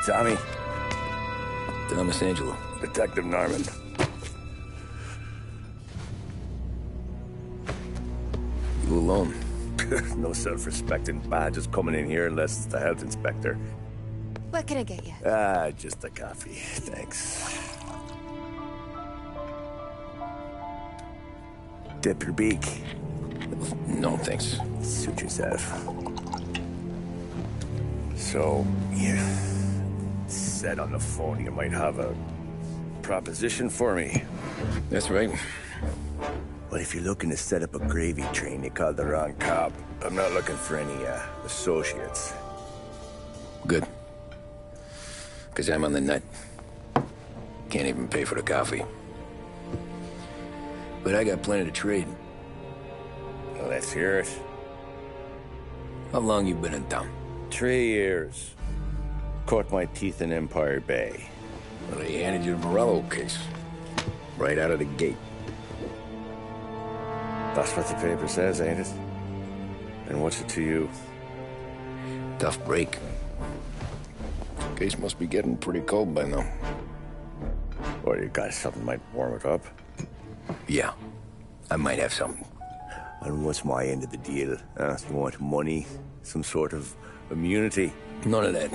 Tommy. Thomas Angelo. Detective Norman. You alone? No self-respecting badges coming in here unless it's the health inspector. What can I get you? Just a coffee. Thanks. Dip your beak. No, thanks. Suit yourself. So, you said on the phone you might have a proposition for me. That's right. Well, if you're looking to set up a gravy train, you called the wrong cop. I'm not looking for any, associates. Good. Because I'm on the nut. Can't even pay for the coffee. But I got plenty to trade. Well, let's hear it. How long you been in town? 3 years. Caught my teeth in Empire Bay. Well, they handed you the Morello case. Right out of the gate. That's what the paper says, ain't it? And what's it to you? Tough break. Case must be getting pretty cold by now. Or you got something might warm it up? Yeah, I might have something. And what's my end of the deal? You want money? Some sort of immunity? None of that.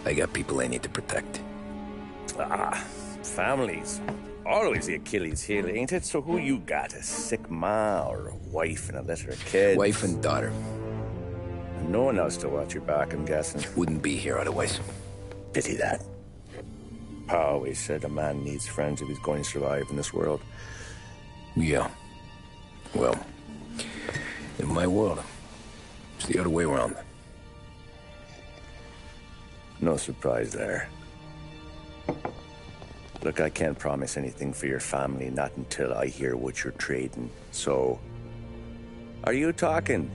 I got people I need to protect. Families. Always the Achilles heel, ain't it? So who you got? A sick ma or a wife and a litter of kids? Wife and daughter. And no one else to watch your back, I'm guessing. Wouldn't be here otherwise. Pity that. Pa always said a man needs friends if he's going to survive in this world. Yeah. Well, in my world, it's the other way around. No surprise there. Look, I can't promise anything for your family, not until I hear what you're trading. So, are you talking?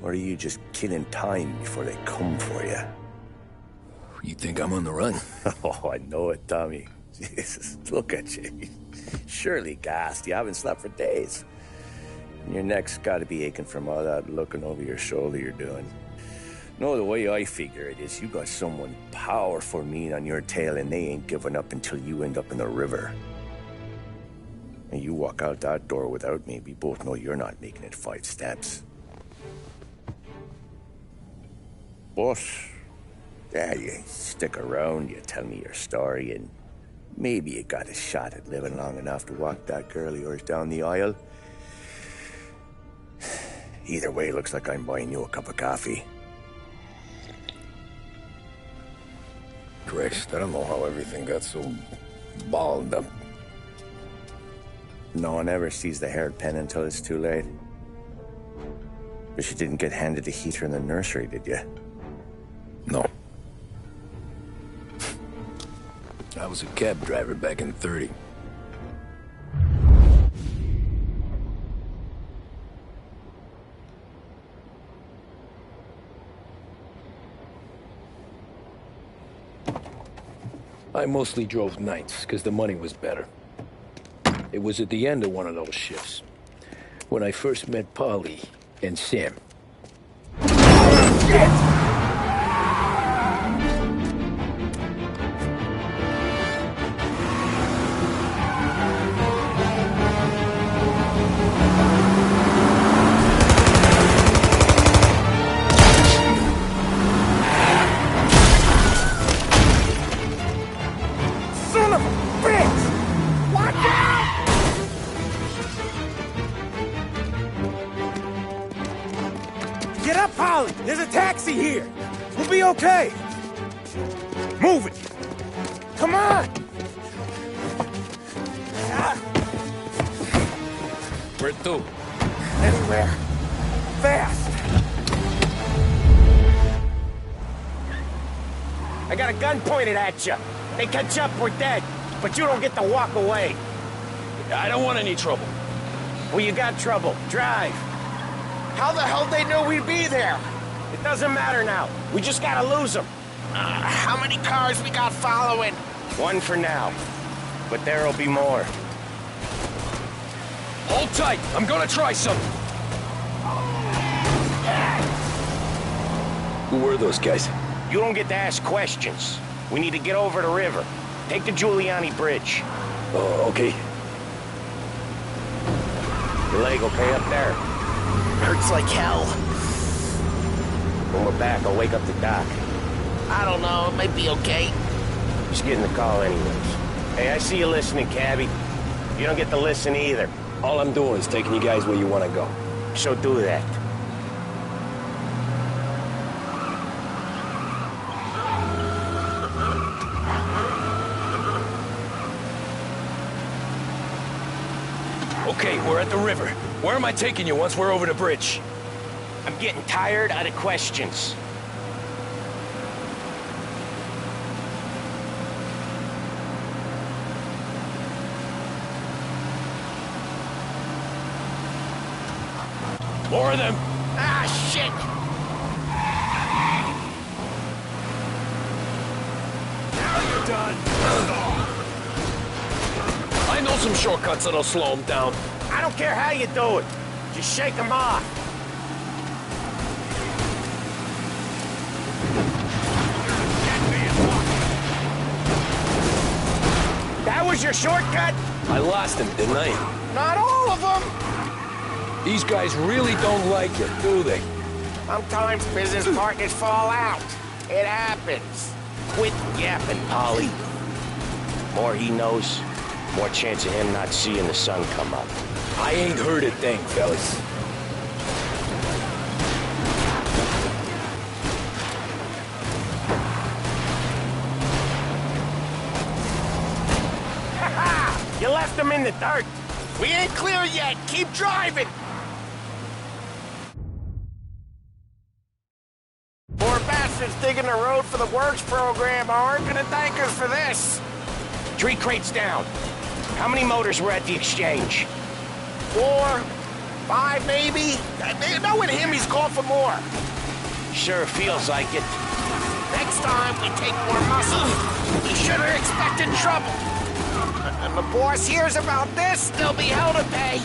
Or are you just killing time before they come for you? You think I'm on the run? Oh, I know it, Tommy. Jesus, look at you. Surely gassed. You haven't slept for days. And your neck's got to be aching from all that looking over your shoulder you're doing. No, the way I figure it is you got someone powerful mean on your tail and they ain't giving up until you end up in the river. And you walk out that door without me, we both know you're not making it 5 steps. But, yeah, you stick around, you tell me your story, and maybe you got a shot at living long enough to walk that girl of yours down the aisle. Either way, looks like I'm buying you a cup of coffee. Christ, I don't know how everything got so balled up. No one ever sees the haired pen until it's too late. But you didn't get handed a heater in the nursery, did you? No. I was a cab driver back in '30. I mostly drove nights, because the money was better. It was at the end of one of those shifts, when I first met Polly and Sam. Shit! Get up, Polly! There's a taxi here! We'll be okay! Move it! Come on! Where to? Anywhere. Fast! I got a gun pointed at you. They catch up, we're dead. But you don't get to walk away. I don't want any trouble. Well, you got trouble. Drive. How the hell they know we'd be there? It doesn't matter now. We just gotta lose them. How many cars we got following? One for now. But there'll be more. Hold tight. I'm gonna try something. Who were those guys? You don't get to ask questions. We need to get over the river. Take the Giuliani Bridge. Oh, okay. Your leg okay up there? Hurts like hell. When we're back, I'll wake up the doc. I don't know, it might be okay. Just getting the call anyways. Hey, I see you listening, cabbie. You don't get to listen either. All I'm doing is taking you guys where you want to go. So do that. Okay, we're at the river. Where am I taking you once we're over the bridge? I'm getting tired of the questions. More of them! Ah, shit! Now you're done! I know some shortcuts that'll slow them down. I don't care how you do it. Just shake them off. That was your shortcut? I lost him, didn't I? Not all of them. These guys really don't like it, do they? Sometimes business partners fall out. It happens. Quit yapping, Polly. More he knows, more chance of him not seeing the sun come up. I ain't heard a thing, fellas. Ha-ha! You left him in the dirt. We ain't clear yet. Keep driving. Poor bastards digging the road for the works program aren't gonna thank us for this. 3 crates down. How many motors were at the exchange? 4, 5 maybe? Knowing him, he's called for more. Sure feels like it. Next time we take more muscle, we should have expected trouble. And the boss hears about this, there'll be hell to pay.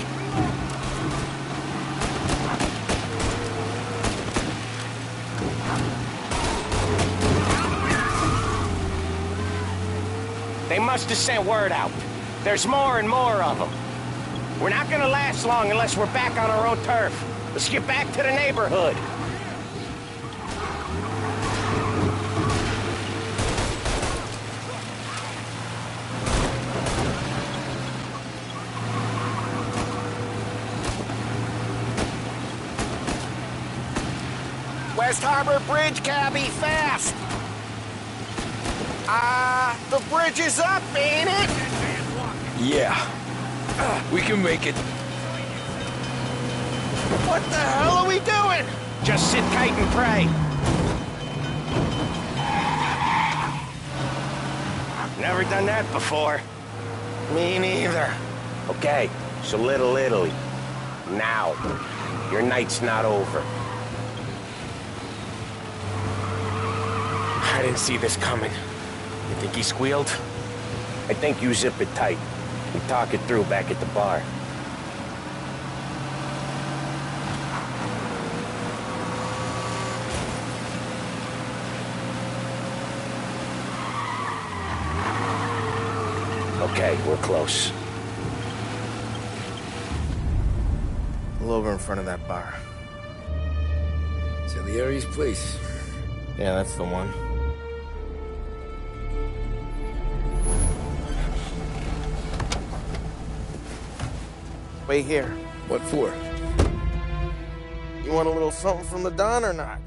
They must have sent word out. There's more and more of them. We're not gonna last long unless we're back on our own turf. Let's get back to the neighborhood. West Harbor Bridge, cabbie, fast! The bridge is up, ain't it? Yeah. We can make it. What the hell are we doing? Just sit tight and pray. Never done that before. Me neither. Okay, so Little Italy. Now. Your night's not over. I didn't see this coming. You think he squealed? I think you zip it tight. We talk it through back at the bar. Okay, we're close. Pull over in front of that bar. Salieri's place. Yeah, that's the one. Wait here. What for? You want a little something from the Don or not?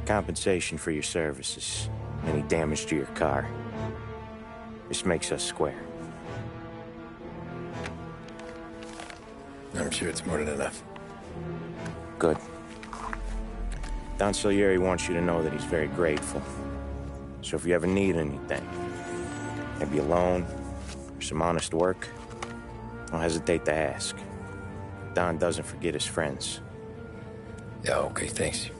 compensation for your services, any damage to your car. This makes us square. I'm sure it's more than enough. Good. Don Salieri wants you to know that he's very grateful. So if you ever need anything, maybe a loan or some honest work, don't hesitate to ask. Don doesn't forget his friends. Yeah, okay, thanks.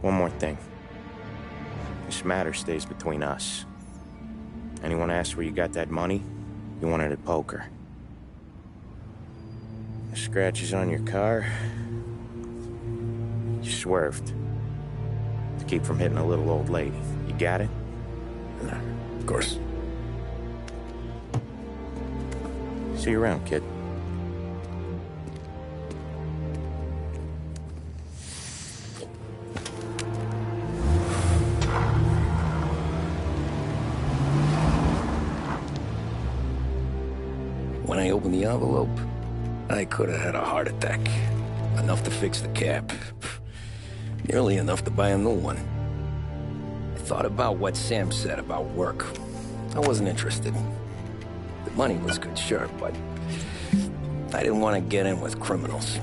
One more thing. This matter stays between us. Anyone asks where you got that money, you won it at poker. The scratches on your car, you swerved to keep from hitting a little old lady. You got it? No, of course. See you around, kid. When I opened the envelope, I could have had a heart attack. Enough to fix the cap. Nearly enough to buy a new one. I thought about what Sam said about work. I wasn't interested. The money was good, sure, but I didn't want to get in with criminals.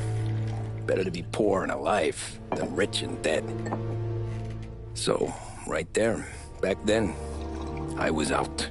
Better to be poor and alive than rich and dead. So, right there, back then, I was out.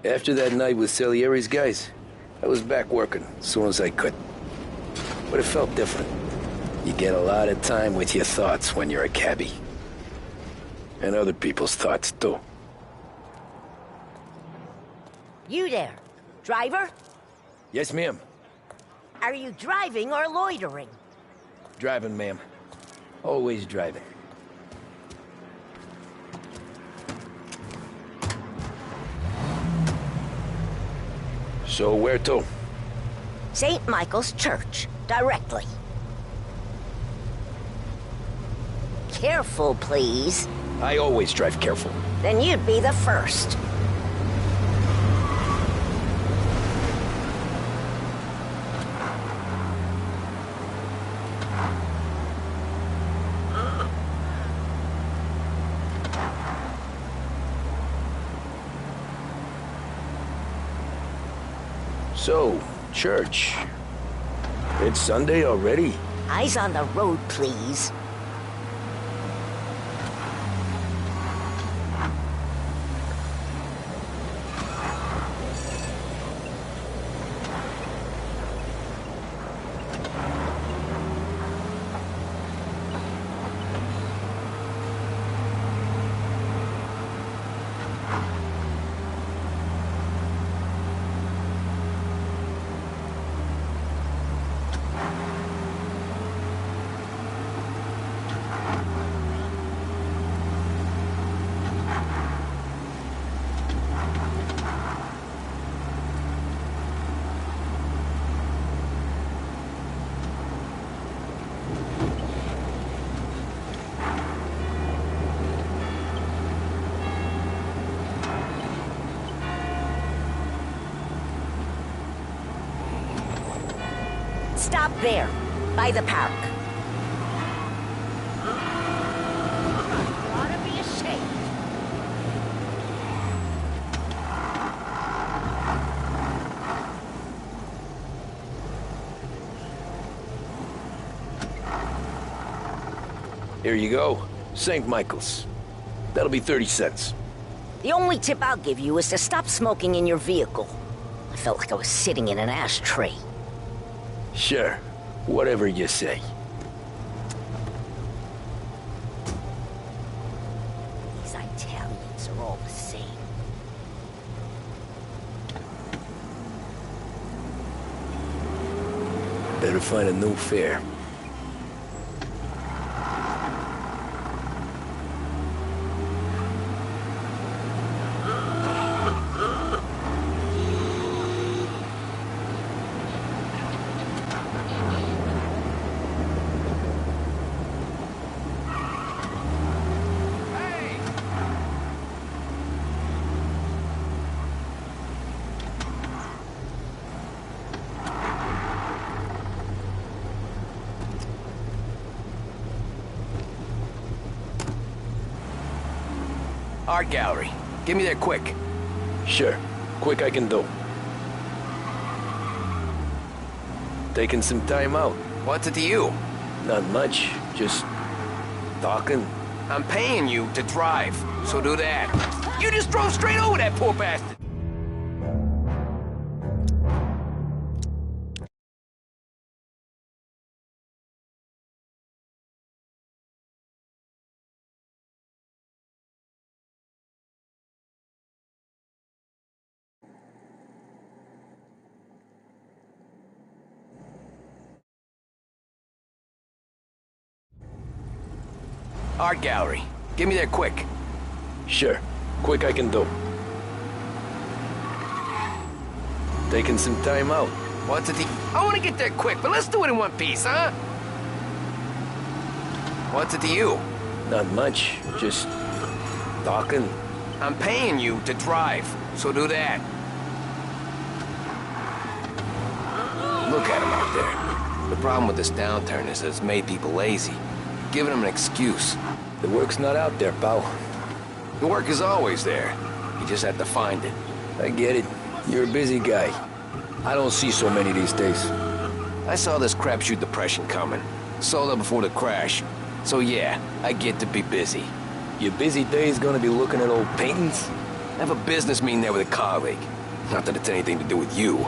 After that night with Salieri's guys, I was back working as soon as I could. But it felt different. You get a lot of time with your thoughts when you're a cabbie. And other people's thoughts, too. You there, driver? Yes, ma'am. Are you driving or loitering? Driving, ma'am. Always driving. So where to? St. Michael's Church, directly. Careful, please. I always drive careful. Then you'd be the first. So, church. It's Sunday already? Eyes on the road, please. Stop there, by the park. You ought to be ashamed. Here you go. St. Michael's. That'll be 30 cents. The only tip I'll give you is to stop smoking in your vehicle. felt like I was sitting in an ashtray. Sure. Whatever you say. These Italians are all the same. Better find a new fare. Art gallery. Get me there quick. Sure. Quick I can do. Taking some time out. What's it to you? Not much. Just talking. I'm paying you to drive, so do that. You just drove straight over that poor bastard. Art gallery. Get me there quick. Sure. Quick I can do. Taking some time out. What's it to... I want to get there quick, but let's do it in one piece, huh? What's it to you? Not much. Just talking. I'm paying you to drive, so do that. Look at him out there. The problem with this downturn is that it's made people lazy. Giving them an excuse. The work's not out there, pal. The work is always there. You just have to find it. I get it. You're a busy guy. I don't see so many these days. I saw this crapshoot depression coming. Sold up before the crash. So yeah, I get to be busy. Your busy day's gonna be looking at old paintings? I have a business meeting there with a colleague. Not that it's anything to do with you.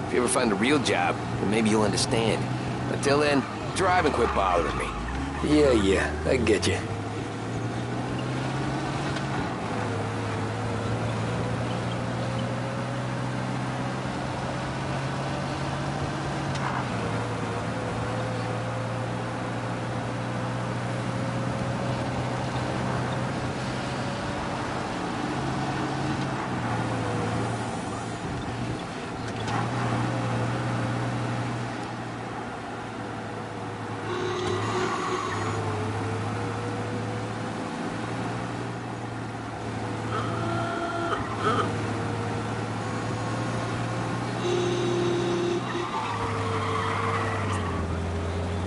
If you ever find a real job, then maybe you'll understand. Until then, drive and quit bothering me. Yeah, I get you.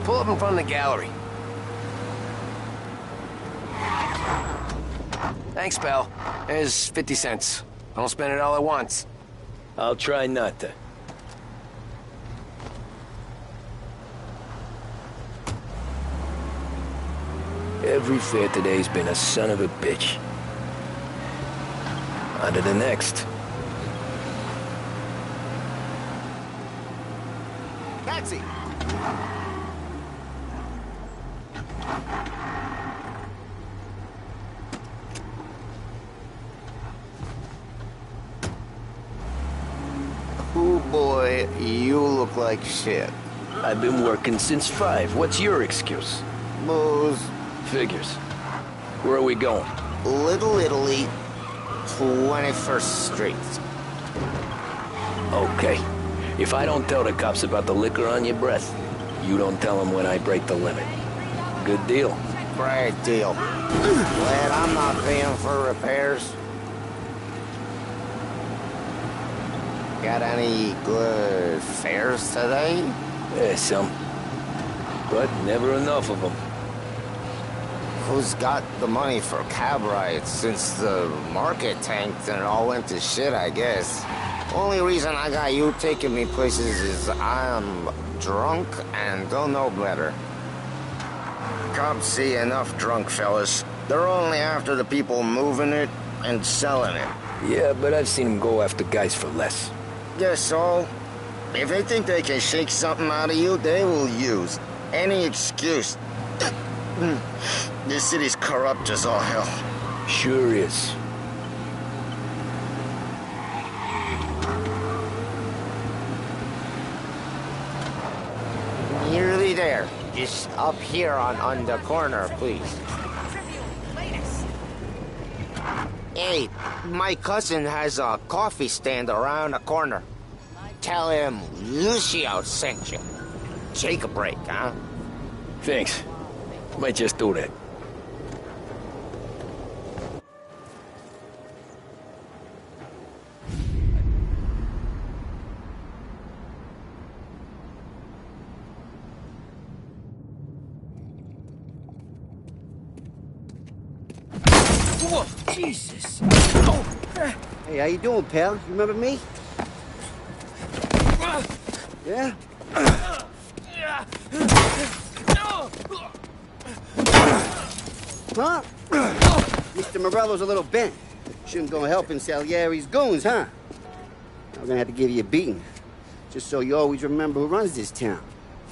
Pull up in front of the gallery. Thanks, pal. There's 50 cents. Don't spend it all at once. I'll try not to. Every fare today's been a son of a bitch. On to the next. Taxi! Oh boy, you look like shit. I've been working since 5. What's your excuse? Booze. Figures. Where are we going? Little Italy, 21st Street. Okay. If I don't tell the cops about the liquor on your breath, you don't tell them when I break the limit. Good deal. Great deal. Glad I'm not paying for repairs. Got any good fares today? Yeah, some. But never enough of them. Who's got the money for cab rides since the market tanked and it all went to shit, I guess? Only reason I got you taking me places is I'm drunk and don't know better. Cops see enough drunk fellas. They're only after the people moving it and selling it. Yeah, but I've seen them go after guys for less. Guess so. If they think they can shake something out of you, they will use any excuse. This city's corrupt as all hell. Sure is. Nearly there. Just up here on the corner, please. Hey, my cousin has a coffee stand around the corner. Tell him Lucio sent you. Take a break, huh? Thanks. Might just do that. Whoa, Jesus! Hey, how you doing, pal? You remember me? Yeah? Huh? Mr. Morello's a little bent. Shouldn't go helping Salieri's goons, huh? I'm gonna have to give you a beating. Just so you always remember who runs this town.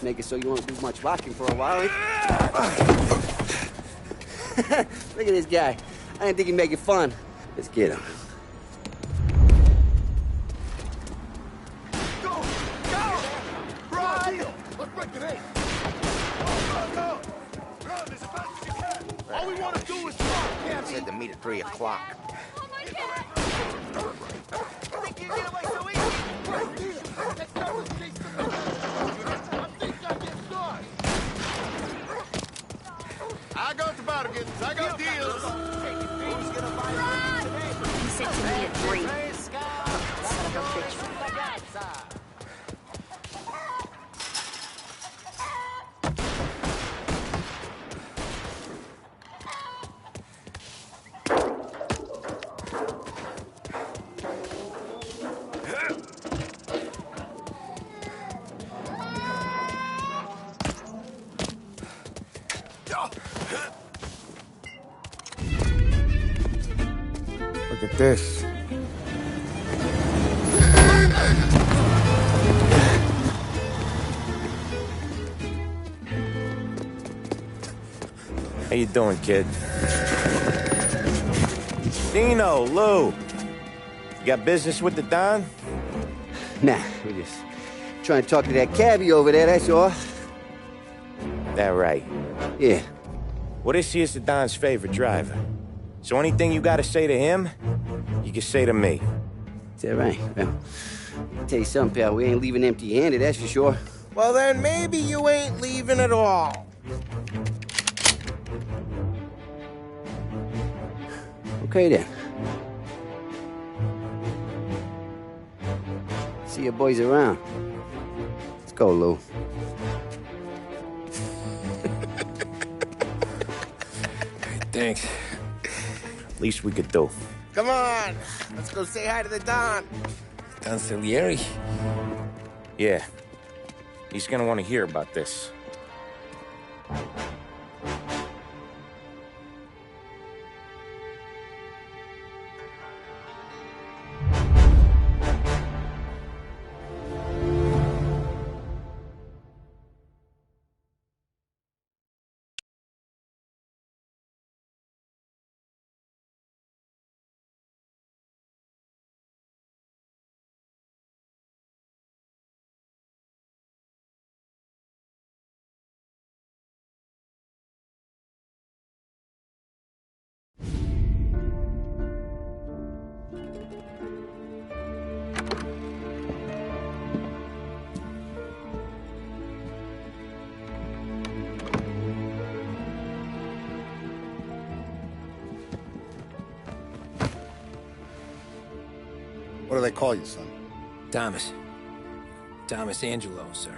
Make it so you won't do much rocking for a while. Look at this guy. I didn't think he'd make it fun. Let's get him. Go! Go! Run! Let's break it in! Go! Run as fast as you can! All we want to do is run! Said to meet at 3 o'clock. Oh my God! Think you get away so easy? Let's go and chase the I think I get started! I got the bargains, I got deals! He said to me at 3. Son of a bitch. Look at this. How you doing, kid? Dino, Lou. You got business with the Don? Nah, we're just trying to talk to that cabbie over there, that's all. That right. Yeah. Well, this here's the Don's favorite driver. So anything you gotta say to him, you can say to me. Is that right? Well, I'll tell you something, pal. We ain't leaving empty-handed, that's for sure. Well, then maybe you ain't leaving at all. Okay, then. See your boys around. Let's go, Lou. Thanks. Least we could do. Come on, let's go say hi to the Don. Don Salieri? Yeah. He's gonna want to hear about this. What do they call you, son? Thomas. Thomas Angelo, sir.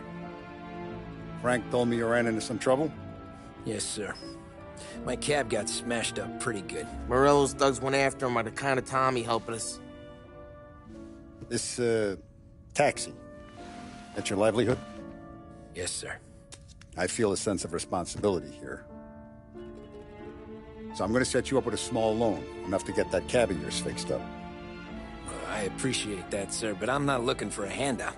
Frank told me you ran into some trouble? Yes, sir. My cab got smashed up pretty good. Morello's thugs went after him by the kind of Tommy helping us. This, taxi. That's your livelihood? Yes, sir. I feel a sense of responsibility here. So I'm gonna set you up with a small loan, enough to get that cab of yours fixed up. I I appreciate that, sir, but I'm not looking for a handout.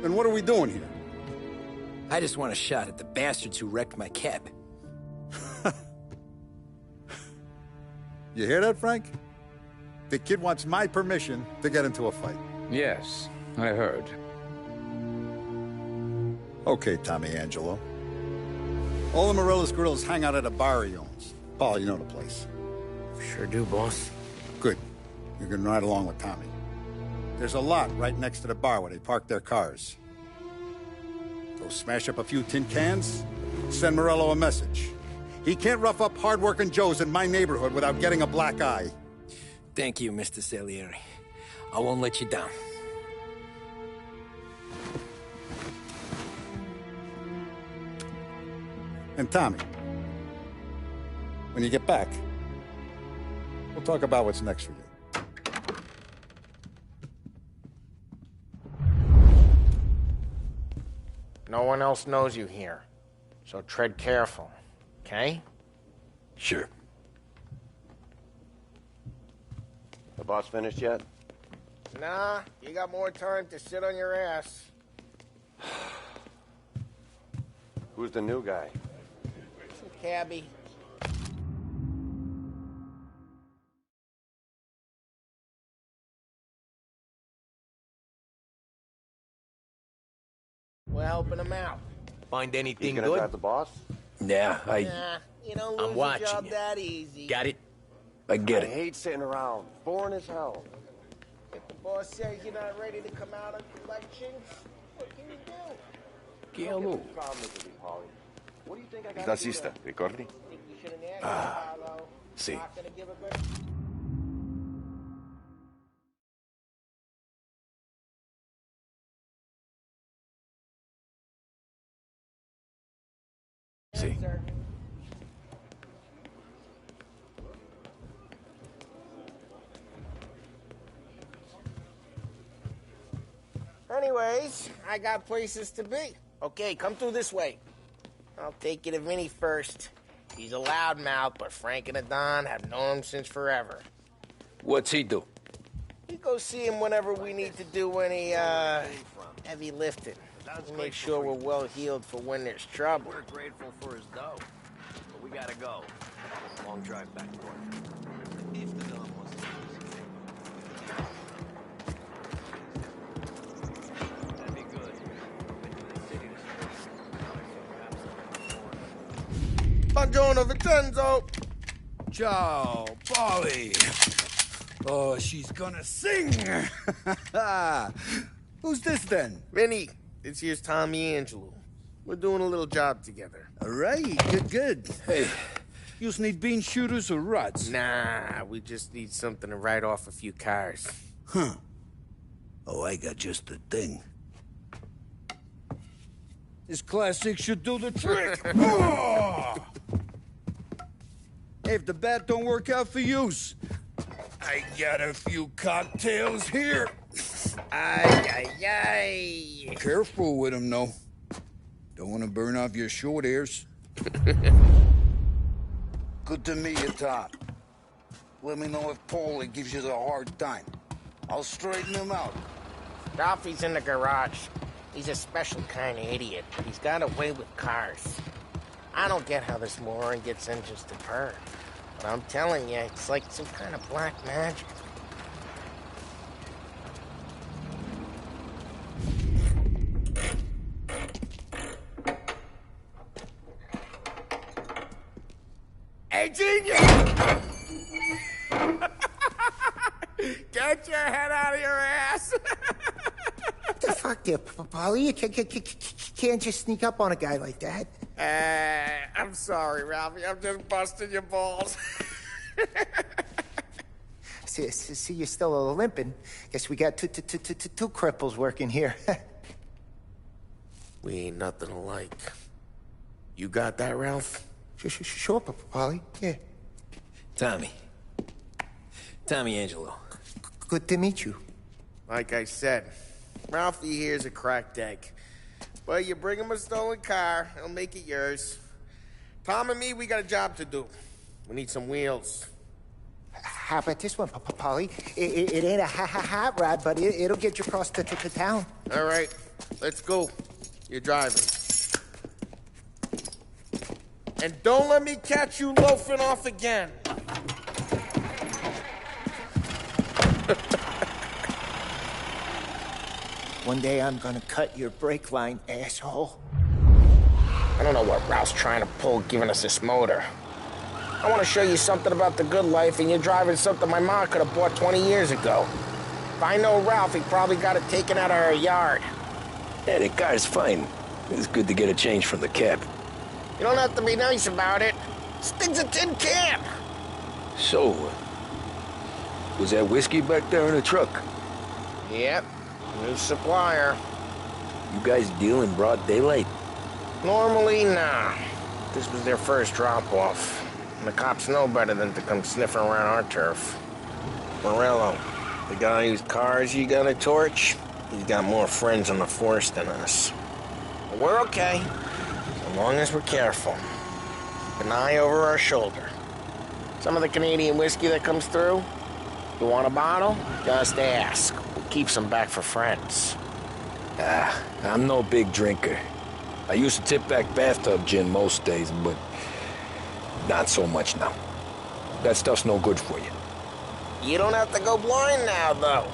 Then what are we doing here? I just want a shot at the bastards who wrecked my cab. You hear that, Frank? The kid wants my permission to get into a fight. Yes, I heard. Okay, Tommy Angelo. All the Morello's girls hang out at a bar he owns. Paul, you know the place. Sure do, boss. Good. You can ride along with Tommy. There's a lot right next to the bar where they park their cars. Go smash up a few tin cans, send Morello a message. He can't rough up hard-working Joes in my neighborhood without getting a black eye. Thank you, Mr. Salieri. I won't let you down. And Tommy, when you get back, we'll talk about what's next for you. No one else knows you here, so tread careful, okay? Sure. The boss finished yet? Nah, you got more time to sit on your ass. Who's the new guy? Some cabbie. We're helping him out. Find anything He's gonna good? drive the boss? Yeah, Nah, you don't lose I'm a watching job you. that easy. Got it? I get I it. hate sitting around. Boring as hell. If the boss says you're not ready to come out on collections, what can you do? Chielo. Problem is with you, Polly. What do you think I got? Tassista, ricordi? Think you shouldn't ask Paolo. sì. Not gonna give a good... Sì. Answer. Anyways, I got places to be. Okay, come through this way. I'll take you to Vinny first. He's a loudmouth, but Frank and Adon have known him since forever. What's he do? We go see him whenever we need to do any, heavy lifting. We make sure we're well healed for when there's trouble. We're grateful for his dough, but we gotta go. Long drive back north. If the Don wants to that'd be good. Been to the city to Buongiorno, Vincenzo! Ciao, Polly. Oh, she's gonna sing. Who's this then? Vinny, this here's Tommy Angelo. We're doing a little job together. All right, good. Hey, you need bean shooters or rods? Nah, we just need something to write off a few cars. Huh. Oh, I got just the thing. This classic should do the trick. Oh! Hey, if the bat don't work out for yous, I got a few cocktails here. Ay, ay, ay. Careful with them, though. Don't want to burn off your short hairs. Good to meet you, Todd. Let me know if Paulie gives you the hard time. I'll straighten him out. Ralphie's in the garage. He's a special kind of idiot, but he's got a way with cars. I don't get how this moron gets engines to purr. But I'm telling you, it's like some kind of black magic. Hey, genius! Get your head out of your ass! What the fuck there, Polly? You can't just sneak up on a guy like that. I'm sorry, Ralphie. I'm just busting your balls. See, you're still limping. Guess we got two cripples working here. We ain't nothing alike. You got that, Ralph? Sure, Polly. Yeah. Tommy. Tommy Angelo. Good to meet you. Like I said, Ralphie here's a cracked egg. But you bring him a stolen car, he'll make it yours. Tom and me, we got a job to do. We need some wheels. How about this one, Polly? It ain't a hot rod, but it'll get you across to town. All right, let's go. You're driving. And don't let me catch you loafing off again. One day I'm gonna cut your brake line, asshole. I don't know what Ralph's trying to pull giving us this motor. I want to show you something about the good life, and you're driving something my mom could have bought 20 years ago. If I know Ralph, he probably got it taken out of her yard. Yeah, the car's fine. It's good to get a change from the cab. You don't have to be nice about it. This thing's a tin can. So, was that whiskey back there in the truck? Yep, new supplier. You guys deal in broad daylight? Normally, nah. This was their first drop-off. And the cops know better than to come sniffing around our turf. Morello, the guy whose cars you got a torch, he's got more friends on the force than us. But we're okay, as long as we're careful. An eye over our shoulder. Some of the Canadian whiskey that comes through, you want a bottle? Just ask. We'll keep some back for friends. I'm no big drinker. I used to tip back bathtub gin most days, but not so much now. That stuff's no good for you. You don't have to go blind now, though.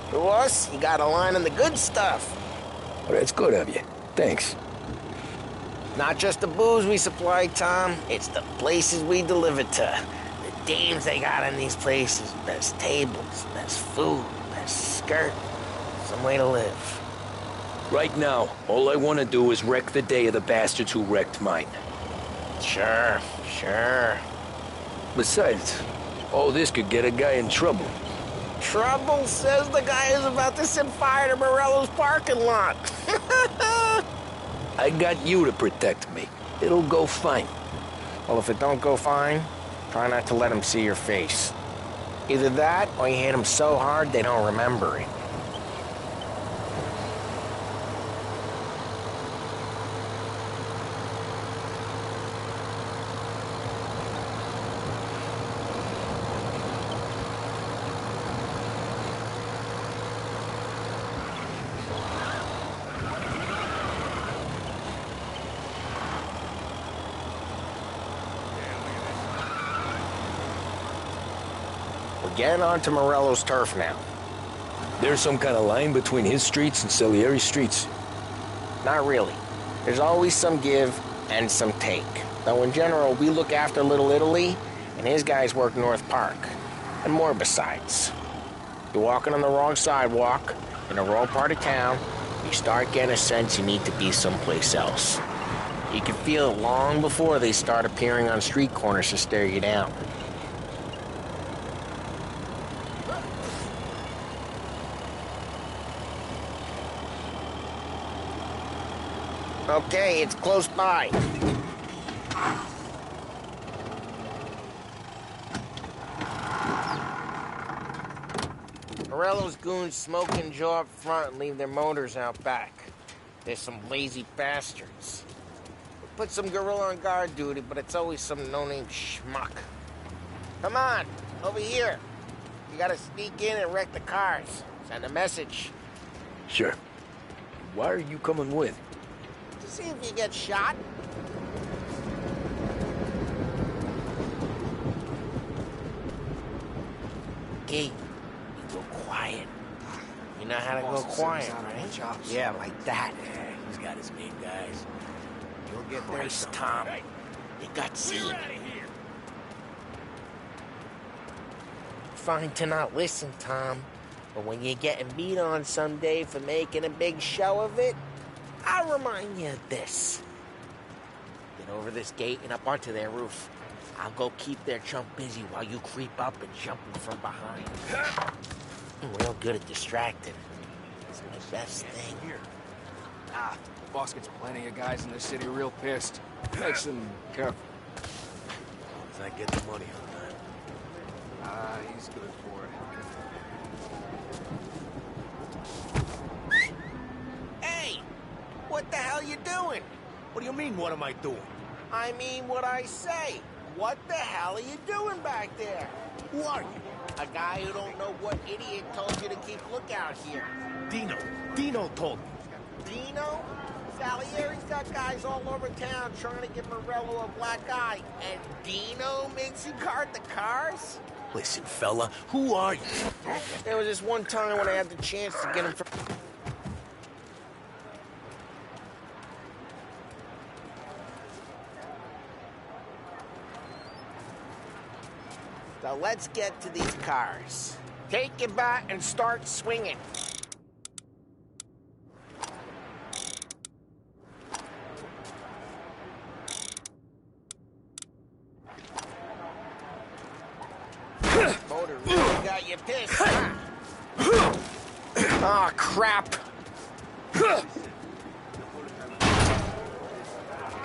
To us, you got a line on the good stuff. Well, that's good of you. Thanks. Not just the booze we supply, Tom. It's the places we deliver to. The dames they got in these places. Best tables, best food, best skirt. Some way to live. Right now, all I want to do is wreck the day of the bastards who wrecked mine. Sure. Besides, all this could get a guy in trouble. Trouble, says the guy who's about to set fire to Morello's parking lot. I got you to protect me. It'll go fine. Well, if it don't go fine, try not to let them see your face. Either that, or you hit them so hard they don't remember it. We're getting onto Morello's turf now. There's some kind of line between his streets and Salieri's streets? Not really. There's always some give and some take. Though in general, we look after Little Italy, and his guys work North Park. And more besides. You're walking on the wrong sidewalk, in the wrong part of town, you start getting a sense you need to be someplace else. You can feel it long before they start appearing on street corners to stare you down. Okay, it's close by. Morello's goons smoke and jaw up front and leave their motors out back. They're some lazy bastards. We put some gorilla on guard duty, but it's always some no-name schmuck. Come on, over here. You gotta sneak in and wreck the cars. Send a message. Sure. Why are you coming with? To see if you get shot. Okay, you go quiet. You know how to go quiet, right? Yeah, like that. Yeah, he's got his main guys. You'll get there, Tom. You got seen. Fine to not listen, Tom. But when you're getting beat on someday for making a big show of it, I'll remind you of this. Get over this gate and up onto their roof. I'll go keep their chump busy while you creep up and jump him from behind. I'm real good at distracting. It's my best thing. Here. The boss gets plenty of guys in this city real pissed. Makes them careful. As I get the money on time. He's good for it. Hey! What the hell you doing? What do you mean, what am I doing? I mean what I say. What the hell are you doing back there? Who are you? A guy who don't know what idiot told you to keep lookout here. Dino told me. Dino? Salieri's got guys all over town trying to give Morello a black eye. And Dino makes you guard the cars? Listen, fella, who are you? There was this one time when I had the chance to get him from... So let's get to these cars. Take your bat and start swinging. Motor really got you pissed, huh? Oh, crap.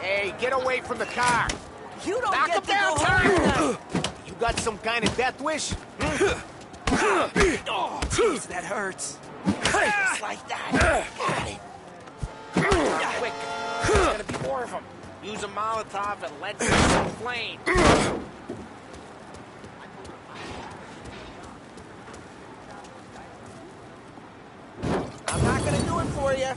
Hey, get away from the car. You don't Knock get him to down, go Tom. home. You got some kind of death wish? Oh, jeez, that hurts. Just like that. Got it. Quick. There's gonna be more of them. Use a Molotov and let some flame. I'm not gonna do it for you.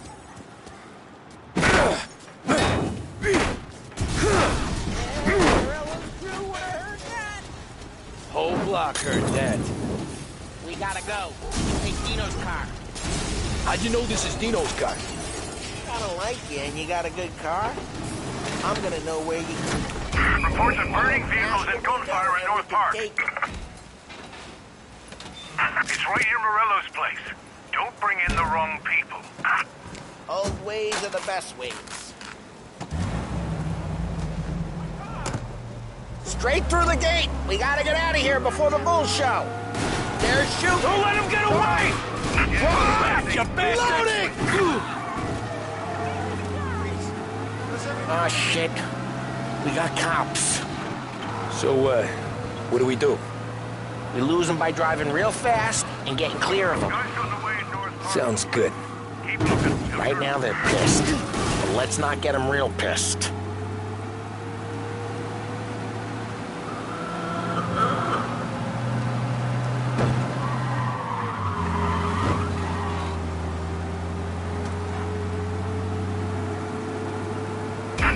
Whole block heard that. We gotta go. Take Dino's car. How'd you know this is Dino's car? I don't like you and you got a good car. I'm gonna know where you... Reports of burning vehicles and gunfire in North Park. It's right near Morello's place. Don't bring in the wrong people. Old ways are the best ways. Straight through the gate. We gotta get out of here before the bull show. They're shooting. Don't let him get away! Drive, you bastard! Loading! Oh, shit. We got cops. So, what do we do? We lose them by driving real fast and getting clear of them. Sounds good. Right now they're pissed. But let's not get them real pissed.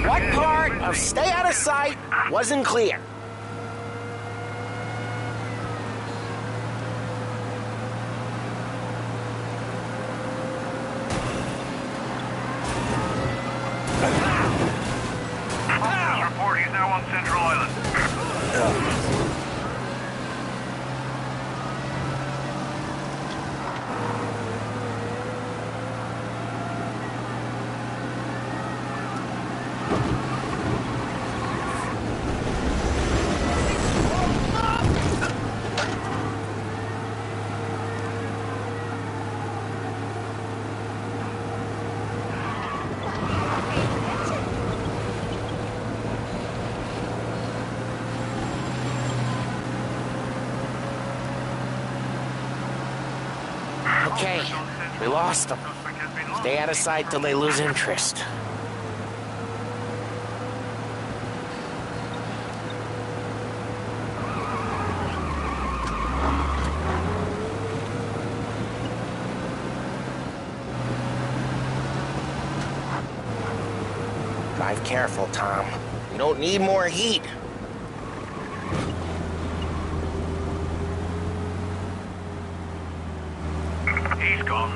What part of stay out of sight wasn't clear? Report he's now on Central Island. Okay, we lost them. Stay out of sight till they lose interest. Drive careful, Tom. You don't need more heat. He's gone.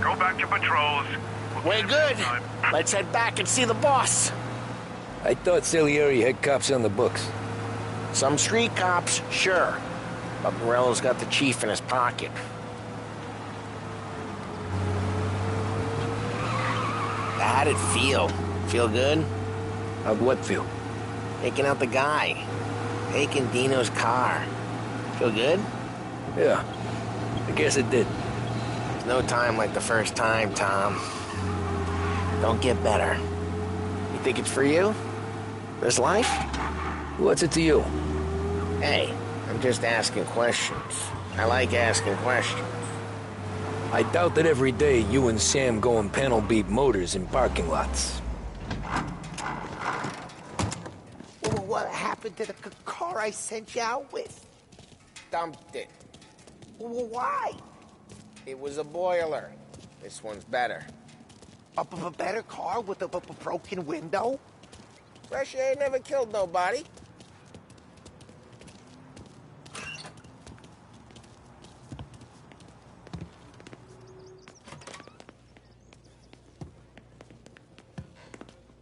Go back to patrols. We're good. Let's head back and see the boss. I thought Salieri had cops on the books. Some street cops, sure. But Morello's got the chief in his pocket. How'd it feel? Feel good? How'd what feel? Taking out the guy. Taking Dino's car. Feel good? Yeah, I guess it did. There's no time like the first time, Tom. Don't get better. You think it's for you? This life? What's it to you? Hey, I'm just asking questions. I like asking questions. I doubt that every day you and Sam go and panel beat motors in parking lots. Well, what happened to the car I sent you out with? Dumped it. Well, why? It was a boiler. This one's better. A better car with a broken window? Fresh air never killed nobody.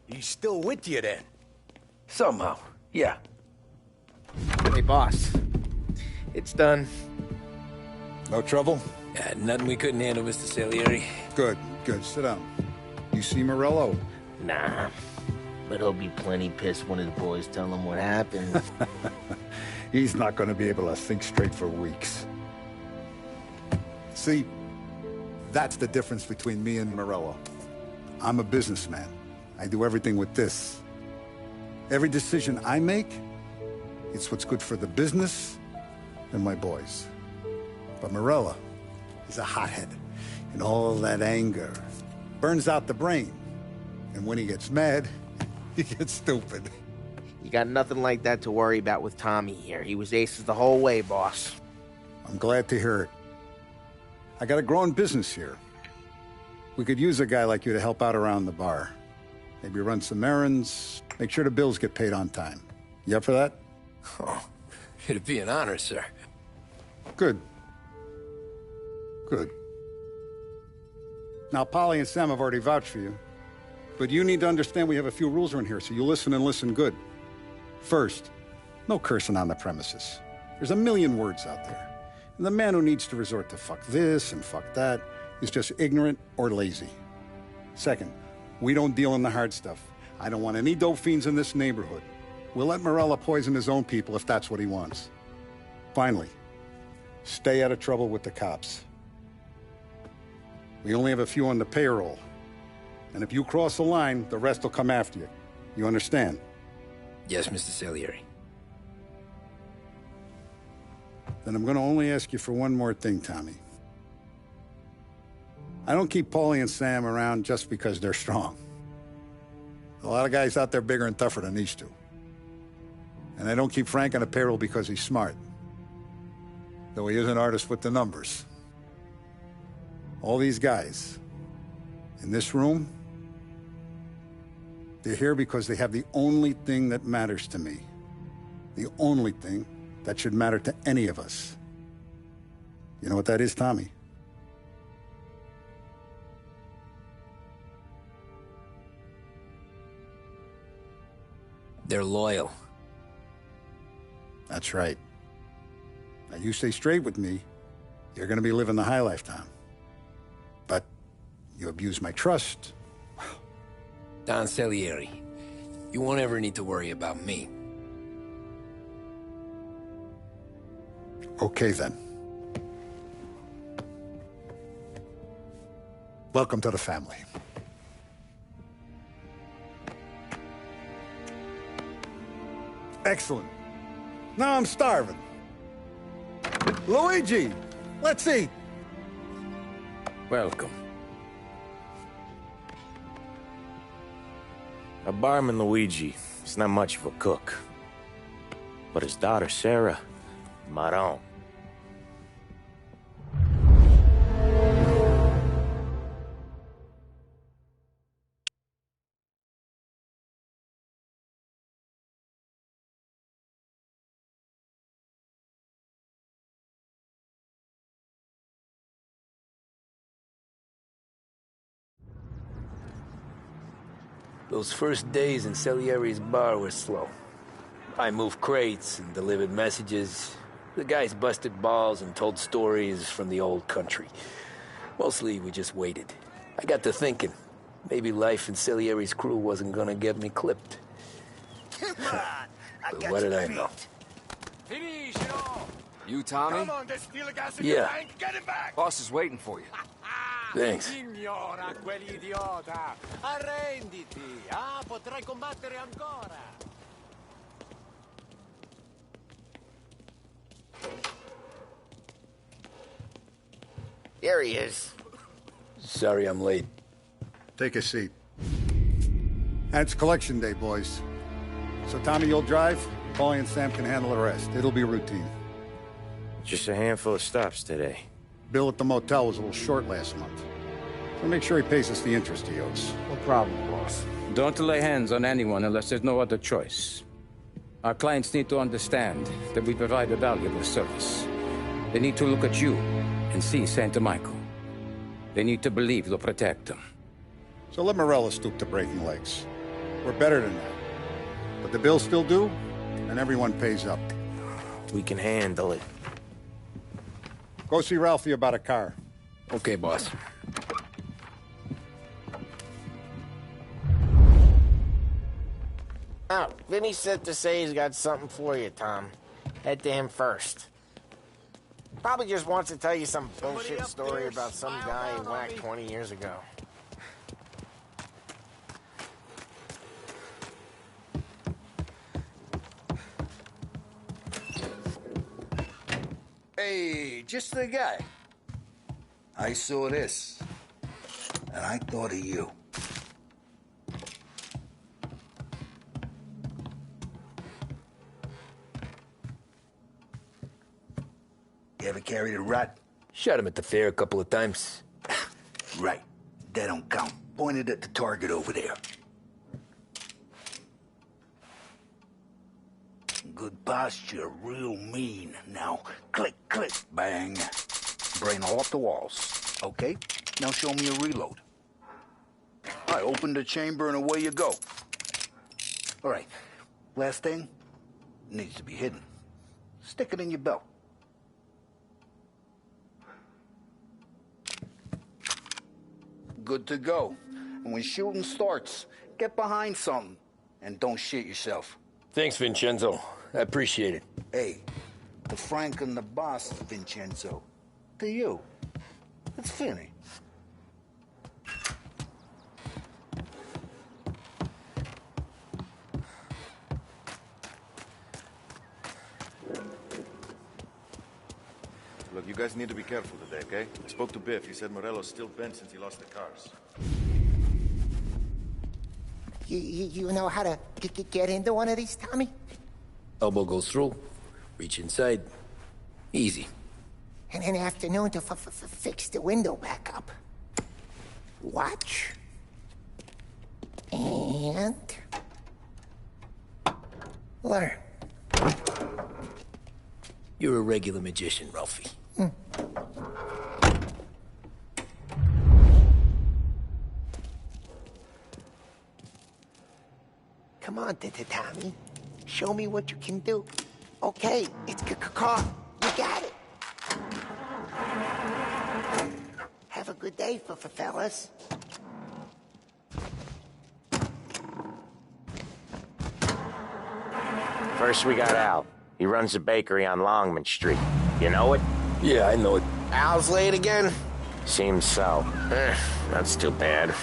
He's still with you then? Somehow, yeah. Hey, boss. It's done. No trouble? Nothing we couldn't handle, Mr. Salieri. Good, good. Sit down. You see Morello? Nah. But he'll be plenty pissed when his boys tell him what happened. He's not going to be able to think straight for weeks. See, that's the difference between me and Morello. I'm a businessman. I do everything with this. Every decision I make, it's what's good for the business and my boys. But Morello is a hothead, and all that anger burns out the brain. And when he gets mad, he gets stupid. You got nothing like that to worry about with Tommy here. He was aces the whole way, boss. I'm glad to hear it. I got a growing business here. We could use a guy like you to help out around the bar. Maybe run some errands, make sure the bills get paid on time. You up for that? Oh, it'd be an honor, sir. Good. Good. Now, Polly and Sam have already vouched for you. But you need to understand we have a few rules around here, so you listen and listen good. First, no cursing on the premises. There's a million words out there. And the man who needs to resort to fuck this and fuck that is just ignorant or lazy. Second, we don't deal in the hard stuff. I don't want any dope fiends in this neighborhood. We'll let Morello poison his own people if that's what he wants. Finally, stay out of trouble with the cops. We only have a few on the payroll. And if you cross the line, the rest will come after you. You understand? Yes, Mr. Salieri. Then I'm going to only ask you for one more thing, Tommy. I don't keep Paulie and Sam around just because they're strong. A lot of guys out there bigger and tougher than these two. And I don't keep Frank on the payroll because he's smart. Though he is an artist with the numbers. All these guys in this room, they're here because they have the only thing that matters to me. The only thing that should matter to any of us. You know what that is, Tommy? They're loyal. That's right. Now, you stay straight with me, you're gonna be living the high lifetime. But you abuse my trust. Don Salieri, you won't ever need to worry about me. Okay, then. Welcome to the family. Excellent. Now I'm starving. Luigi, let's eat. Welcome. Our barman Luigi, he's not much of a cook. But his daughter Sarah, Maron. Those first days in Salieri's bar were slow. I moved crates and delivered messages. The guys busted balls and told stories from the old country. Mostly, we just waited. I got to thinking, maybe life in Salieri's crew wasn't gonna get me clipped. Come on, But what did I know? You, Tommy? Come on, there's steel gas in Yeah. your tank. Get him back! Boss is waiting for you. Thanks. Ignora quell'idiota! Arrenditi! Ah, potrai combattere ancora! Here he is. Sorry I'm late. Take a seat. And it's collection day, boys. So Tommy, you'll drive. Paulie and Sam can handle the rest. It'll be routine. Just a handful of stops today. Bill at the motel was a little short last month. So make sure he pays us the interest he owes. No problem, boss. Don't lay hands on anyone unless there's no other choice. Our clients need to understand that we provide a valuable service. They need to look at you and see Santa Michael. They need to believe you'll protect them. So let Morello stoop to breaking legs. We're better than that. But the bills still due, and everyone pays up. We can handle it. Go see Ralphie about a car. Okay, boss. Oh, Vinny said to say he's got something for you, Tom. Head to him first. Probably just wants to tell you some bullshit story about some guy he whacked 20 years ago. Hey, just the guy. I saw this, and I thought of you. You ever carried a rat? Shot him at the fair a couple of times. Right. That don't count. Pointed at the target over there. Good posture, real mean. Now, click, click, bang. Brain all off the walls. Okay, now show me a reload. I open the chamber and away you go. All right, last thing, needs to be hidden. Stick it in your belt. Good to go. And when shooting starts, get behind something and don't shit yourself. Thanks, Vincenzo. I appreciate it. Hey, the Frank and the boss, Vincenzo. To you. It's Finny. Look, you guys need to be careful today, okay? I spoke to Biff. He said Morello's still bent since he lost the cars. You know how to get into one of these, Tommy? Elbow goes through. Reach inside. Easy. And an afternoon to fix the window back up. Watch. And... learn. You're a regular magician, Ralphie. Come on, Tommy. Show me what you can do. Okay, it's car. You got it. Have a good day, fellas. First we got Al. He runs a bakery on Longman Street. You know it? Yeah, I know it. Al's late again? Seems so. That's too bad.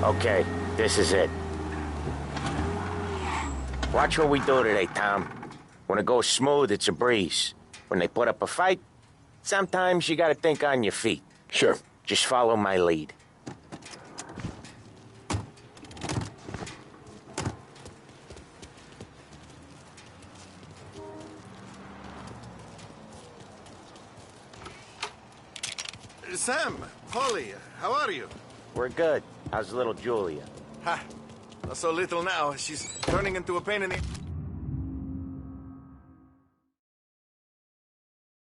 Okay, this is it. Watch what we do today, Tom. When it goes smooth, it's a breeze. When they put up a fight, sometimes you gotta think on your feet. Sure. Just follow my lead. Sam, Polly, how are you? We're good. How's little Julia? Ha! Not so little now. She's turning into a pain in the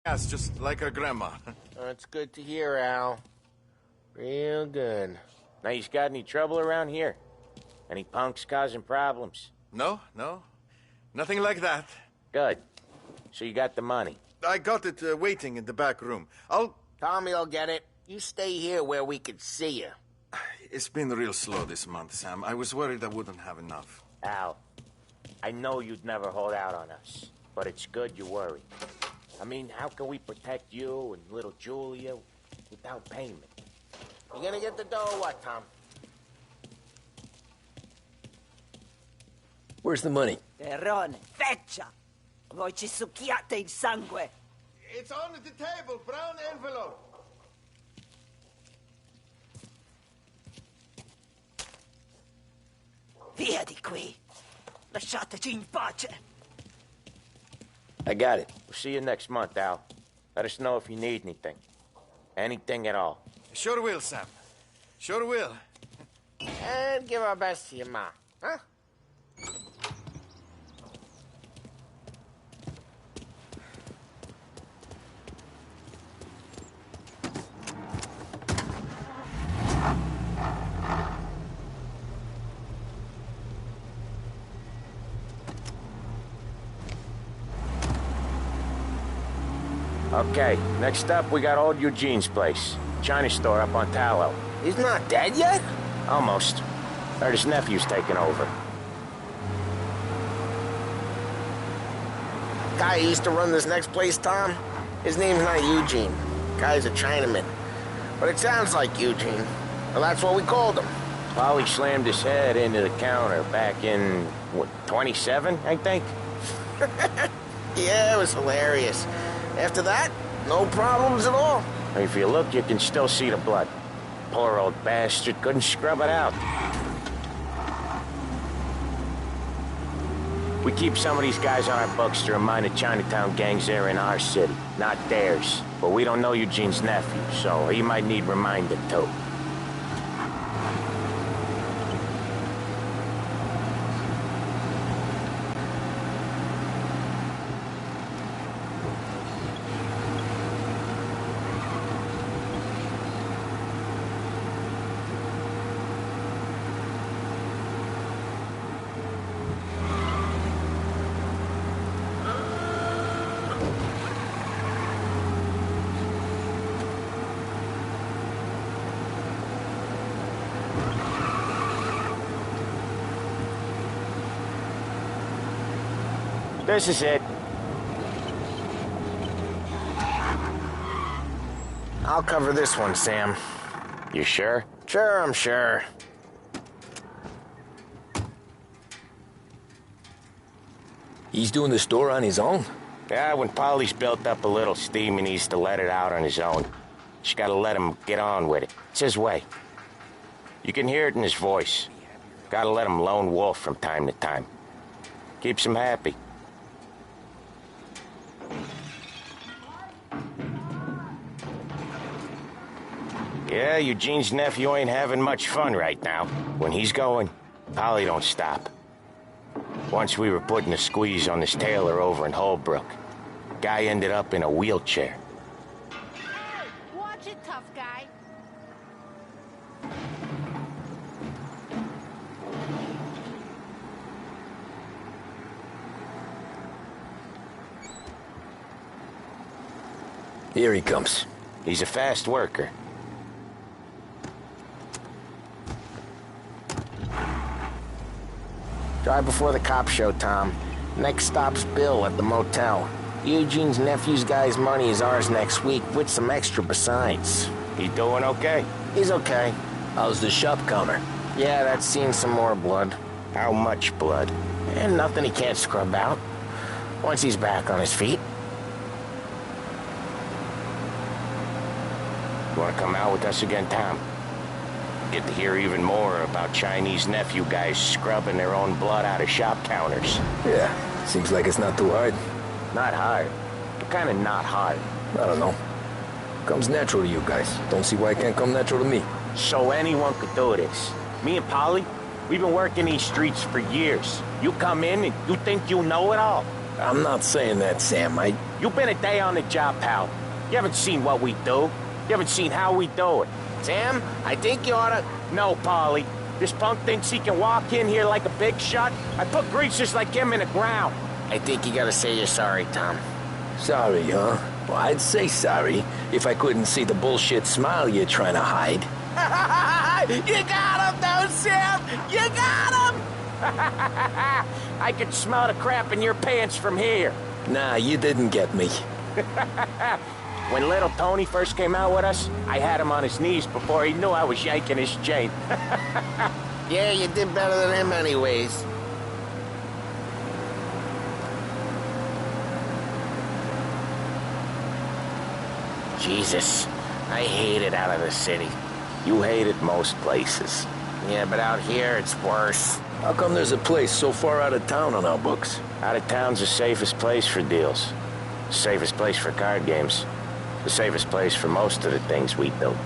ass, just like her grandma. That's good to hear, Al. Real good. Now, you got any trouble around here? Any punks causing problems? No. Nothing like that. Good. So you got the money? I got it waiting in the back room. Tommy will get it. You stay here where we can see you. It's been real slow this month, Sam. I was worried I wouldn't have enough. Al, I know you'd never hold out on us, but it's good you worry. I mean, how can we protect you and little Julia without payment? You gonna get the dough or what, Tom? Where's the money? Terrone, feccia! Voi ci succhiate il sangue! It's on the table, brown envelope. Via di qui! Lasciateci in pace! I got it. We'll see you next month, Al. Let us know if you need anything. Anything at all. Sure will, Sam. Sure will. And give our best to your ma, huh? Okay, next up, we got old Eugene's place. China store up on Tallow. He's not dead yet? Almost. Heard his nephew's taking over. Guy who used to run this next place, Tom? His name's not Eugene. Guy's a Chinaman. But it sounds like Eugene. Well, that's what we called him. Polly slammed his head into the counter back in, what, 27, I think? Yeah, it was hilarious. After that, no problems at all. If you look, you can still see the blood. Poor old bastard couldn't scrub it out. We keep some of these guys on our books to remind the Chinatown gangs they're in our city, not theirs. But we don't know Eugene's nephew, so he might need reminding too. This is it. I'll cover this one, Sam. You sure? Sure, I'm sure. He's doing the store on his own? Yeah, when Polly's built up a little steam, he needs to let it out on his own. Just gotta let him get on with it. It's his way. You can hear it in his voice. Gotta let him lone wolf from time to time. Keeps him happy. Yeah, Eugene's nephew ain't having much fun right now. When he's going, Polly don't stop. Once we were putting a squeeze on this tailor over in Holbrook. Guy ended up in a wheelchair. Watch it, tough guy. Here he comes. He's a fast worker. Drive before the cops show, Tom. Next stop's Bill at the motel. Eugene's nephew's guy's money is ours next week, with some extra besides. He doing okay? He's okay. How's the shop counter? Yeah, that's seen some more blood. How much blood? And nothing he can't scrub out. Once he's back on his feet. You wanna come out with us again, Tom? Get to hear even more about Chinese nephew guys scrubbing their own blood out of shop counters. Yeah, seems like it's not too hard. Not hard. Kinda not hard. I don't know. Comes natural to you guys. Don't see why it can't come natural to me. So anyone could do this. Me and Polly, we've been working these streets for years. You come in and you think you know it all. I'm not saying that, Sam. You've been a day on the job, pal. You haven't seen what we do. You haven't seen how we do it. Sam, I think you oughta... No, Polly. This punk thinks he can walk in here like a big shot. I put greasers like him in the ground. I think you gotta say you're sorry, Tom. Sorry, huh? Well, I'd say sorry if I couldn't see the bullshit smile you're trying to hide. You got him, though, Sam! You got him! I could smell the crap in your pants from here. Nah, you didn't get me. When little Tony first came out with us, I had him on his knees before he knew I was yanking his chain. Yeah, you did better than him anyways. Jesus, I hate it out of the city. You hate it most places. Yeah, but out here, it's worse. How come there's a place so far out of town on our books? Out of town's the safest place for deals. The safest place for card games. The safest place for most of the things we do.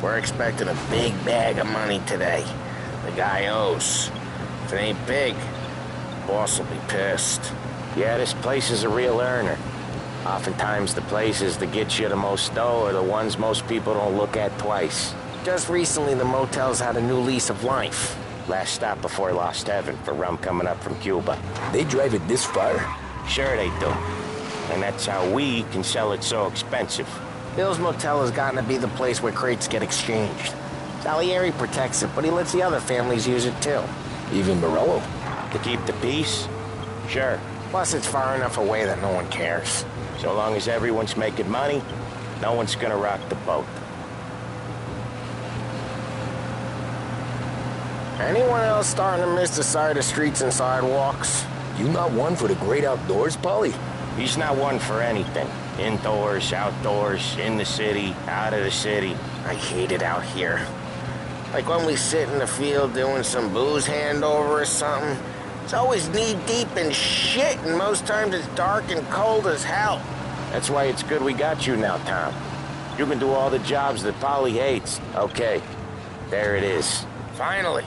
We're expecting a big bag of money today. The guy owes. If it ain't big, the boss will be pissed. Yeah, this place is a real earner. Oftentimes the places that get you the most dough are the ones most people don't look at twice. Just recently, the motel's had a new lease of life. Last stop before Lost Heaven for rum coming up from Cuba. They drive it this far? Sure they do. And that's how we can sell it so expensive. Bill's Motel has gotten to be the place where crates get exchanged. Salieri protects it, but he lets the other families use it too. Even Morello? To keep the peace? Sure. Plus, it's far enough away that no one cares. So long as everyone's making money, no one's gonna rock the boat. Anyone else starting to miss the side of streets and sidewalks? You not one for the great outdoors, Polly? He's not one for anything. Indoors, outdoors, in the city, out of the city. I hate it out here. Like when we sit in the field doing some booze handover or something. It's always knee-deep in shit, and most times it's dark and cold as hell. That's why it's good we got you now, Tom. You can do all the jobs that Polly hates. Okay, there it is. Finally.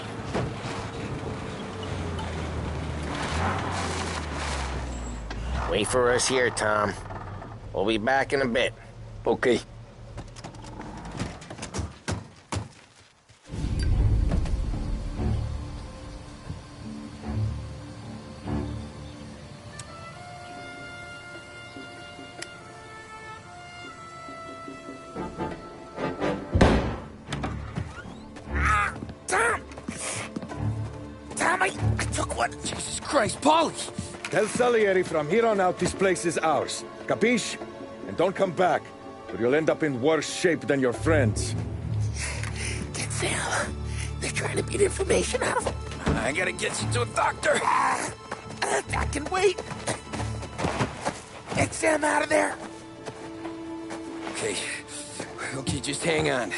Wait for us here, Tom. We'll be back in a bit. Okay. Tom, I took one. Jesus Christ, Polly! Tell Salieri from here on out this place is ours. Capiche? And don't come back, or you'll end up in worse shape than your friends. Get Sam. They're trying to beat information out of him. I gotta get you to a doctor. I can wait. Get Sam out of there. Okay. Okay, just hang on.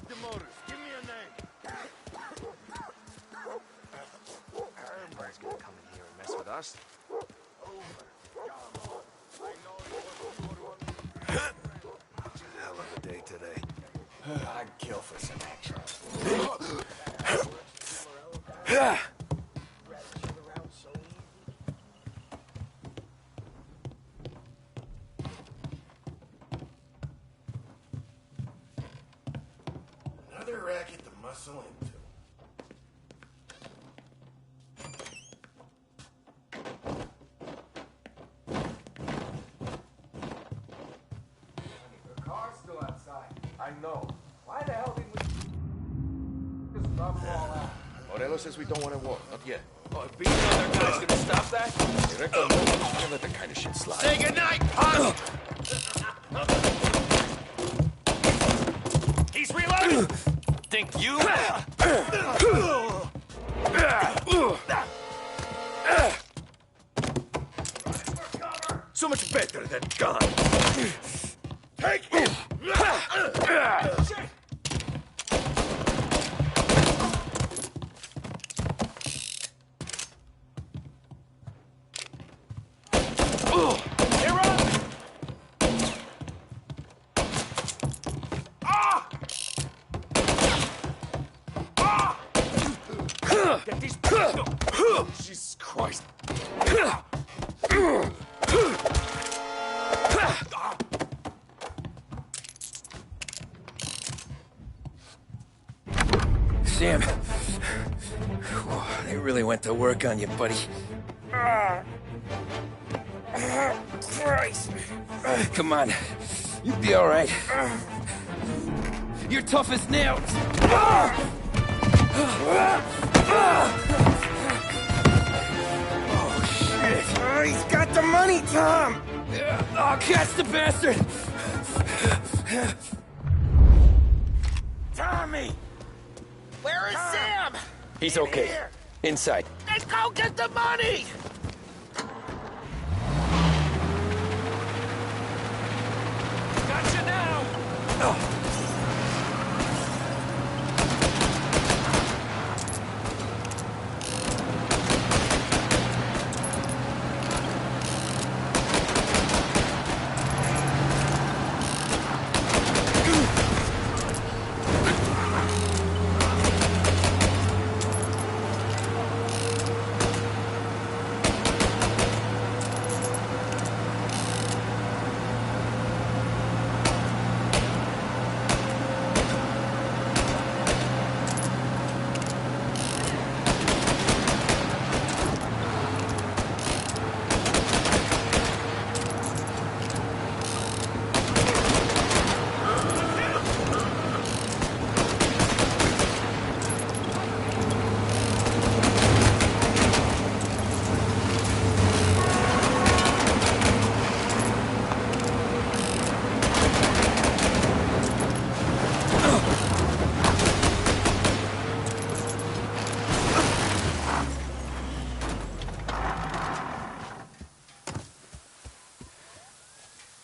The motors. Give me a name. Everybody's gonna come in here and mess with us. Hell of a day today. I'd kill for some action. Another racket to muscle into. The car's still outside. I know. Why the hell did we just drop them all out? Morello says we don't want to walk. Not yet. Oh, beating on their guys gonna stop that? You reckon we can let that kind of shit slide? Say goodnight, punk! He's reloading! Think you? gone. Take it! Get these people! Jesus Christ! Sam, they really went to work on you, buddy. Christ. Come on, you'll be all right. You're tough as nails. Oh, shit. He's got the money, Tom! Oh, catch the bastard! Tommy! Where is Sam? He's okay. Inside. Let's go get the money! Gotcha now! Oh.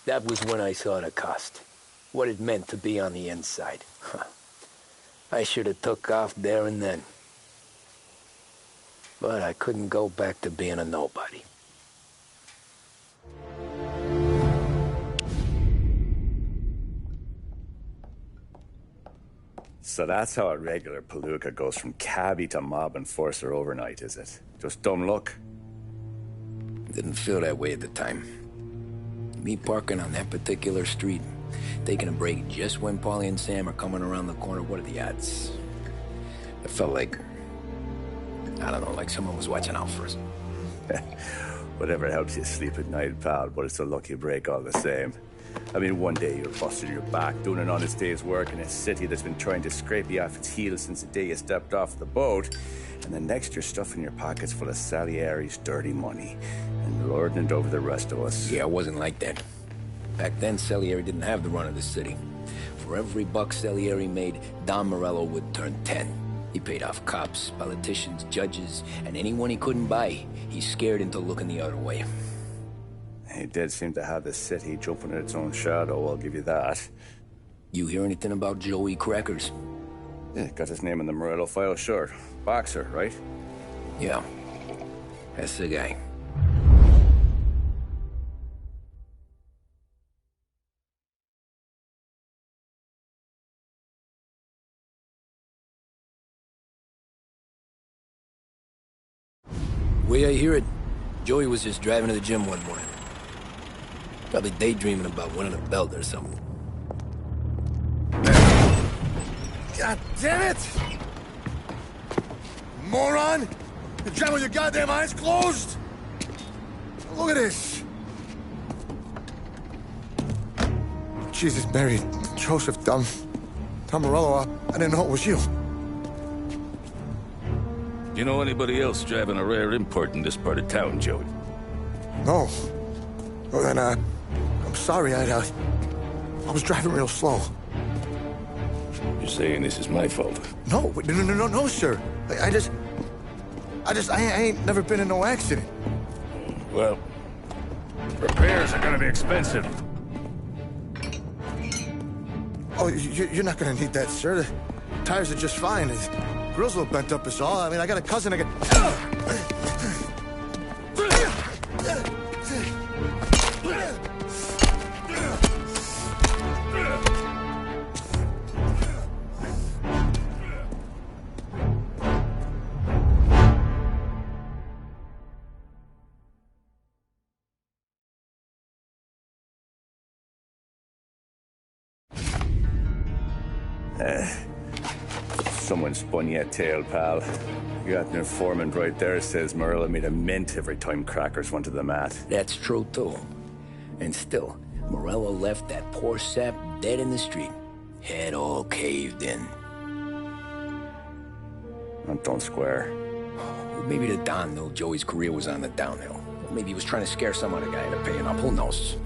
That was when I saw the cost. What it meant to be on the inside. Huh. I should have took off there and then. But I couldn't go back to being a nobody. So that's how a regular palooka goes from cabbie to mob enforcer overnight, is it? Just dumb luck? Didn't feel that way at the time. Me parking on that particular street, taking a break just when Paulie and Sam are coming around the corner, what are the odds? It felt like, I don't know, like someone was watching out for us. Whatever helps you sleep at night, pal, but it's a lucky break all the same. I mean, one day you're busted your back, doing an honest day's work in a city that's been trying to scrape you off its heels since the day you stepped off the boat, and the next you're stuffing your pockets full of Salieri's dirty money and lording it over the rest of us. Yeah, it wasn't like that. Back then, Salieri didn't have the run of the city. For every buck Salieri made, Don Morello would turn 10. He paid off cops, politicians, judges, and anyone he couldn't buy, he scared into looking the other way. He did seem to have the city jumping at its own shadow, I'll give you that. You hear anything about Joey Crackers? Yeah, got his name in the Morello file, sure. Boxer, right? Yeah, that's the guy. Way I hear it, Joey was just driving to the gym one morning. Probably daydreaming about winning a belt or something. God damn it! Moron! You're driving with your goddamn eyes closed? Look at this. Jesus, Mary, Joseph, Tom Morello, I didn't know it was you. You know anybody else driving a rare import in this part of town, Joey? No. Well, then, I'm sorry, I was driving real slow. You're saying this is my fault? No, no, sir. I ain't never been in no accident. Well, Repairs are gonna be expensive. Oh, you're not gonna need that, sir. The tires are just fine. The grill's a little bent up is all. I mean, I got a cousin I can... Someone spun you a tail, pal. You got an informant right there says Morello made a mint every time crackers went to the mat. That's true, too. And still, Morello left that poor sap dead in the street. Head all caved in. That don't square. Well, maybe the Don knew Joey's career was on the downhill. Or maybe he was trying to scare some other guy into paying up. Who knows?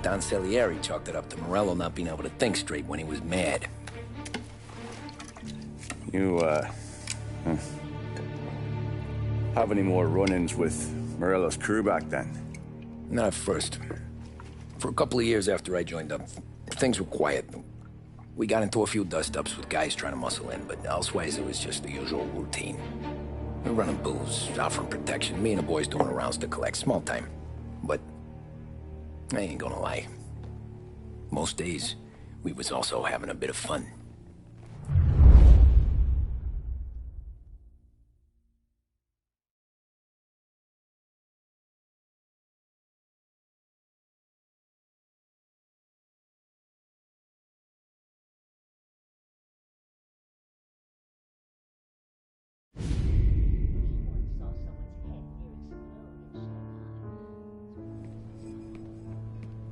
Don Salieri chalked it up to Morello not being able to think straight when he was mad. You, have any more run-ins with Morello's crew back then? Not at first. For a couple of years after I joined up, things were quiet. We got into a few dust-ups with guys trying to muscle in, but elsewise it was just the usual routine. We were running booze, offering protection, me and the boys doing the rounds to collect, small time. But I ain't gonna lie. Most days, we was also having a bit of fun.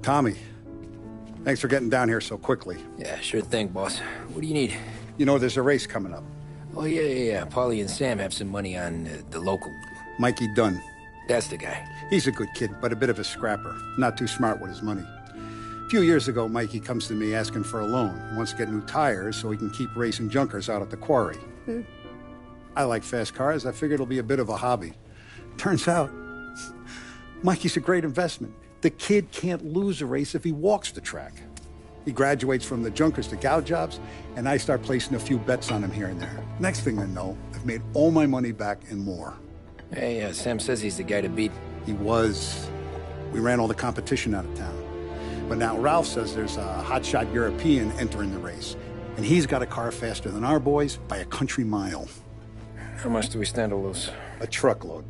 Tommy, thanks for getting down here so quickly. Yeah, sure thing, boss. What do you need? You know, there's a race coming up. Oh, yeah. Paulie and Sam have some money on the local. Mikey Dunn. That's the guy. He's a good kid, but a bit of a scrapper. Not too smart with his money. A few years ago, Mikey comes to me asking for a loan. He wants to get new tires so he can keep racing junkers out at the quarry. I like fast cars. I figured it'll be a bit of a hobby. Turns out, Mikey's a great investment. The kid can't lose a race if he walks the track. He graduates from the junkers to gal jobs, and I start placing a few bets on him here and there. Next thing I know, I've made all my money back and more. Hey, Sam says he's the guy to beat. He was. We ran all the competition out of town. But now Ralph says there's a hotshot European entering the race, and he's got a car faster than our boys by a country mile. How much do we stand to lose? A truckload.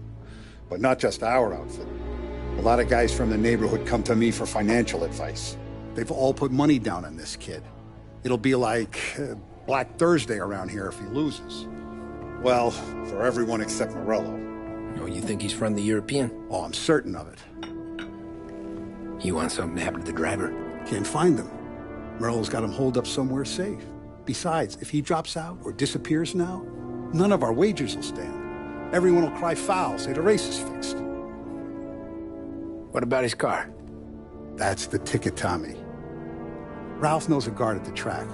But not just our outfit. A lot of guys from the neighborhood come to me for financial advice. They've all put money down on this kid. It'll be like Black Thursday around here if he loses. Well, for everyone except Morello. Oh, you think he's from the European? Oh, I'm certain of it. You want something to happen to the driver? Can't find him. Morello's got him holed up somewhere safe. Besides, if he drops out or disappears now, none of our wagers will stand. Everyone will cry foul, say the race is fixed. What about his car? That's the ticket, Tommy. Ralph knows a guard at the track.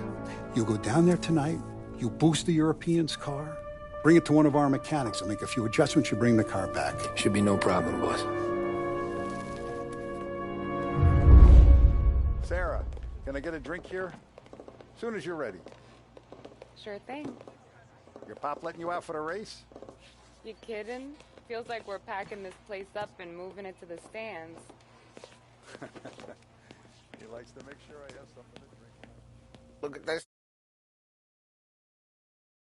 You go down there tonight, you boost the European's car, bring it to one of our mechanics, and make a few adjustments, you bring the car back. Should be no problem, boss. Sarah, can I get a drink here? As soon as you're ready. Sure thing. Your pop letting you out for the race? You kidding? Feels like we're packing this place up and moving it to the stands. He likes to make sure I have something to drink. Look at this.